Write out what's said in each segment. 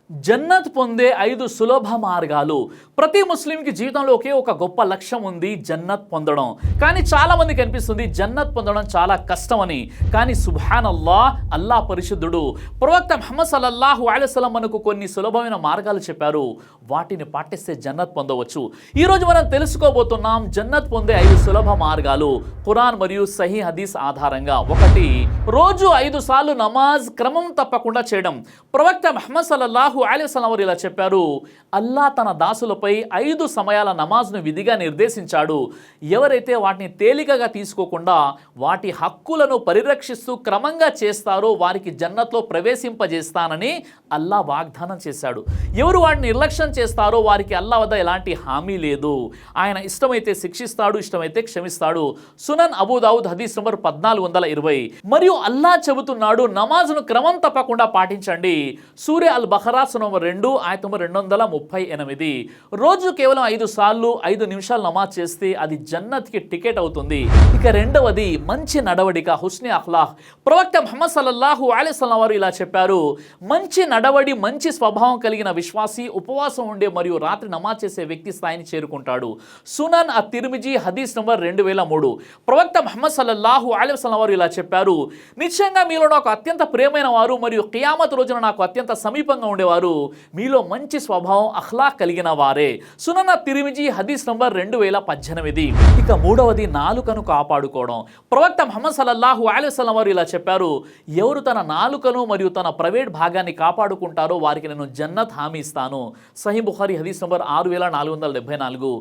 జన్నత్ పొందే 5 సులభ మార్గాలు. ప్రతి ముస్లింకి జీవితంలో ఒకే ఒక గొప్ప లక్ష్యం ఉంది, జన్నత్ పొందడం. కానీ చాలా మందికి అనిపిస్తుంది జన్నత్ పొందడం చాలా కష్టమని. కానీ సుబ్హానల్లాహ్, అల్లాహ్ పరిశుద్ధుడు. ప్రవక్త ముహమ్మద్ సల్లల్లాహు అలైహి వసల్లం మనకు కొన్ని సులభమైన మార్గాలు చెప్పారు. వాటిని పాటిస్తే జన్నత్ పొందవచ్చు. ఈరోజు మనం తెలుసుకోబోతున్నాం జన్నత్ పొందే 5 సులభ మార్గాలు ఖురాన్ మరియు సహీ హదీస్ ఆధారంగా. 1, రోజు 5 సార్లు నమాజ్ క్రమం తప్పకుండా చేయడం. ప్రవక్త ముహమ్మద్ సల్లల్లాహు అలైహి వసల్లం వారు ఇలా చెప్పారు, అల్లాహ్ తన దాసులపై 5 సమయాల నమాజ్ను విధిగా నిర్దేశించాడు. ఎవరైతే వాటిని తేలికగా తీసుకోకుండా వాటి హక్కులను పరిరక్షిస్తూ క్రమంగా చేస్తారో వారికి జన్నత్లో ప్రవేశింపజేస్తానని అల్లాహ్ వాగ్దానం చేశాడు. ఎవరు వాటిని నిర్లక్ష్యం చేస్తారో వారికి అల్లాహ్ వద్ద ఎలాంటి హామీ లేదు. ఆయన ఇష్టమైతే శిక్షిస్తాడు, ఇష్టమైతే క్షమిస్తాడు. సునన్ అబూ దావుద్ హదీస్ నంబర్ 1420. మరియు అల్లాహ్ చెబుతున్నాడు, నమాజ్ను క్రమం తప్పకుండా పాటించండి. సూర్య అల్ బఖరా నంబర్ 2 ఆయత నంబర్ 238. రోజు కేవలం 5 సార్లు 5 నిమిషాలు నమాజ్ చేస్తే అది జన్నత్కి టికెట్ అవుతుంది. ఇక రెండవది మంచి నడవడిక, హుస్నే అఖ్లాక్. ప్రవక్త ముహమ్మద్ సల్లల్లాహు అలైహి వసల్లం వారు ఇలా చెప్పారు, మంచి నడవడి, మంచి స్వభావం కలిగిన విశ్వాసి ఉపవాసం ఉండే మరియు రాత్రి నమాజ్ చేసే వ్యక్తి స్థాయిని చేరుకుంటాడు. సునన్ అత్-తిర్మిజీ హదీస్ నంబర్ 2003. ప్రవక్త ముహమ్మద్ సల్లల్లాహు అలైహి వసల్లం వారు ఇలా చెప్పారు, నిశ్చయంగా మీలో నాకు అత్యంత ప్రియమైన వారు మరియు కియామత్ రోజున నాకు అత్యంత సమీపంగా ఉండేవారు మీలో మంచి స్వభావం అఖ్లాక్ కలిగిన వారే. సునన్ అత్-తిర్మిజీ హదీస్ నంబర్ 2018. ఇక మూడవది నాలుకను కాపాడుకోవడం. ప్రవక్త ముహమ్మద్ సల్లల్లాహు అలైహి వసల్లం వారు ఇలా చెప్పారు, ఎవరు తన నాలుకను మరియు తన ప్రైవేట్ భాగాన్ని కాపాడుకుంటారో వారికి నేను జన్నత్ హామీ ఇస్తాను. సహీ బుఖారీ హదీస్ నంబర్ 6474.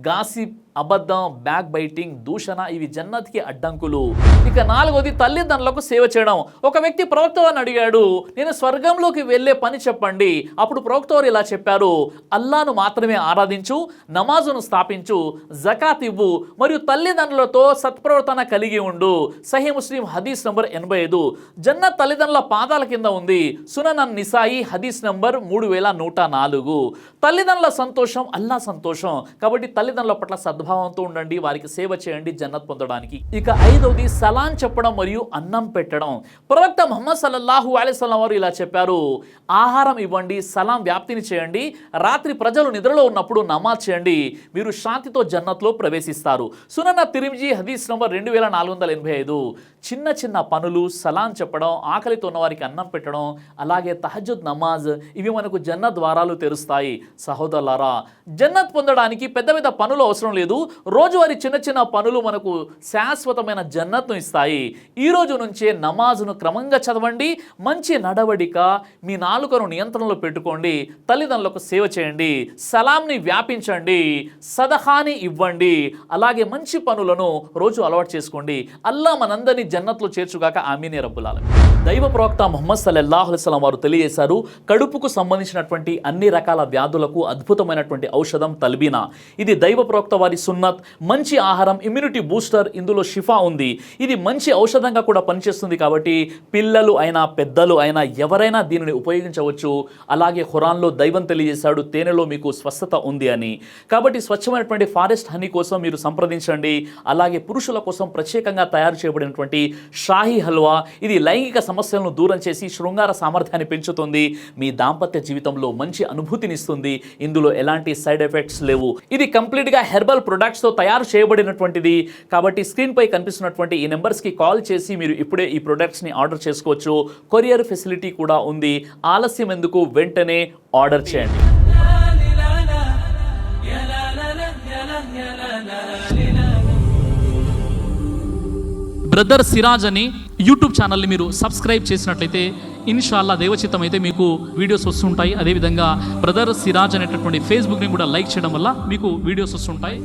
గాసిప్, అబద్ధం, బ్యాక్ బైటింగ్, దూషణ ఇవి జన్నత్కి అడ్డంకులు. ఇక నాలుగోది తల్లిదండ్రులకు సేవ చేయడం. ఒక వ్యక్తి ప్రవక్త వారిని అడిగాడు, నేను స్వర్గంలోకి వెళ్ళే పని చెప్పండి. అప్పుడు ప్రవక్త వారు ఇలా చెప్పారు, అల్లాను మాత్రమే ఆరాధించు, నమాజును స్థాపించు, జకాత్ ఇవ్వు మరియు తల్లిదండ్రులతో సత్ప్రవర్తన కలిగి ఉండు. సహీ ముస్లిం హదీస్ నంబర్ 85. జన్నత్ తల్లిదండ్రుల పాదాల కింద ఉంది. సునన్ అన్-నిసాయి హదీస్ నంబర్ 3104. తల్లిదండ్రుల సంతోషం అల్లా సంతోషం. కాబట్టి తల్లిదండ్రుల పట్ల సద్భావంతో ఉండండి, వారికి సేవ చేయండి జన్నత్ పొందడానికి. ఇక ఐదవది సలాం చెప్పడం మరియు అన్నం పెట్టడం. ప్రవక్త ముహమ్మద్ సల్లల్లాహు అలైహి వసల్లం వారు ఇలా చెప్పారు, ఆహారం ఇవ్వండి, సలాం వ్యాప్తిని చేయండి, రాత్రి ప్రజలు నిద్రలో ఉన్నప్పుడు నమాజ్ చేయండి, మీరు శాంతితో జన్నత్లో ప్రవేశిస్తారు. సునన్ అత్-తిర్మిజీ హదీస్ నంబర్ 2485. చిన్న చిన్న పనులు, సలాం చెప్పడం, ఆకలితో ఉన్న వారికి అన్నం పెట్టడం, అలాగే తహజ్జుద్ నమాజ్ ఇవి మనకు జన్నత్ ద్వారాలు తెరుస్తాయి. సహోదరులారా, జన్నత్ పొందడానికి పెద్ద పెద్ద పనులు అవసరం లేదు. రోజువారీ చిన్న చిన్న పనులు మనకు శాశ్వతమైన జన్నత్ను ఇస్తాయి. ఈ రోజు నుంచే నమాజ్ను క్రమంగా చదవండి, మంచి నడవడిక, మీ నాలుకను నియంత్రణలో పెట్టుకోండి, తల్లిదండ్రులకు సేవ చేయండి, సలాంని వ్యాపించండి, సదఖాని ఇవ్వండి, అలాగే మంచి పనులను రోజు అలవాటు చేసుకోండి. అల్లాహ్ మనందరినీ జన్నత్లో చేర్చుగాక, ఆమీన్ యా రబ్బుల్ ఆలమీన్. దైవ ప్రవక్త ముహమ్మద్ సల్లల్లాహు అలైహి వసల్లం వారు తెలియజేశారు, కడుపుకు సంబంధించినటువంటి అన్ని రకాల వ్యాధులకు అద్భుతమైనటువంటి ఔషధం తల్బీనా. ఇది దైవ ప్రవక్త వారి సున్నత్. మంచి ఆహారం, ఇమ్యూనిటీ బూస్టర్, ఇందులో షిఫా ఉంది. ఇది మంచి ఔషధంగా కూడా పనిచేస్తుంది. కాబట్టి పిల్లలు అయినా పెద్దలు అయినా ఎవరైనా దీనిని ఉపయోగించవచ్చు. అలాగే ఖురాన్లో దైవం తెలియజేశాడు, తేనెలో మీకు స్వస్థత ఉంది అని. కాబట్టి స్వచ్ఛమైనటువంటి ఫారెస్ట్ హనీ కోసం మీరు సంప్రదించండి. అలాగే పురుషుల కోసం ప్రత్యేకంగా తయారు చేయబడినటువంటి షాహీ హల్వా, ఇది లైంగిక సమస్యలను దూరం చేసి శృంగార సామర్థ్యాన్ని పెంచుతుంది, మీ దాంపత్య జీవితంలో మంచి అనుభూతినిస్తుంది. ఇందులో ఎలాంటి సైడ్ ఎఫెక్ట్స్ లేవు. ఇది కంప్లీట్గా హెర్బల్ ప్రొడక్ట్స్తో తయారు చేయబడినటువంటిది. కాబట్టి స్క్రీన్పై కనిపిస్తున్నటువంటి ఈ నెంబర్స్కి కాల్ చేసి మీరు ఇప్పుడే ఈ ప్రొడక్ట్స్ని ఆర్డర్ చేసుకోవచ్చు. కొరియర్ ఫెసిలిటీ కూడా ఉంది. ఆలస్యం ఎందుకు, వెంటనే ఆర్డర్ చేయండి. బ్రదర్ సిరాజ్ అని యూట్యూబ్ ఛానల్ని మీరు సబ్స్క్రైబ్ చేసినట్లయితే ఇన్షాల్లా దైవచిత్తం అయితే మీకు వీడియోస్ వస్తుంటాయి. అదేవిధంగా బ్రదర్ సిరాజ్ అనేటటువంటి ఫేస్బుక్ని కూడా లైక్ చేయడం వల్ల మీకు వీడియోస్ వస్తుంటాయి.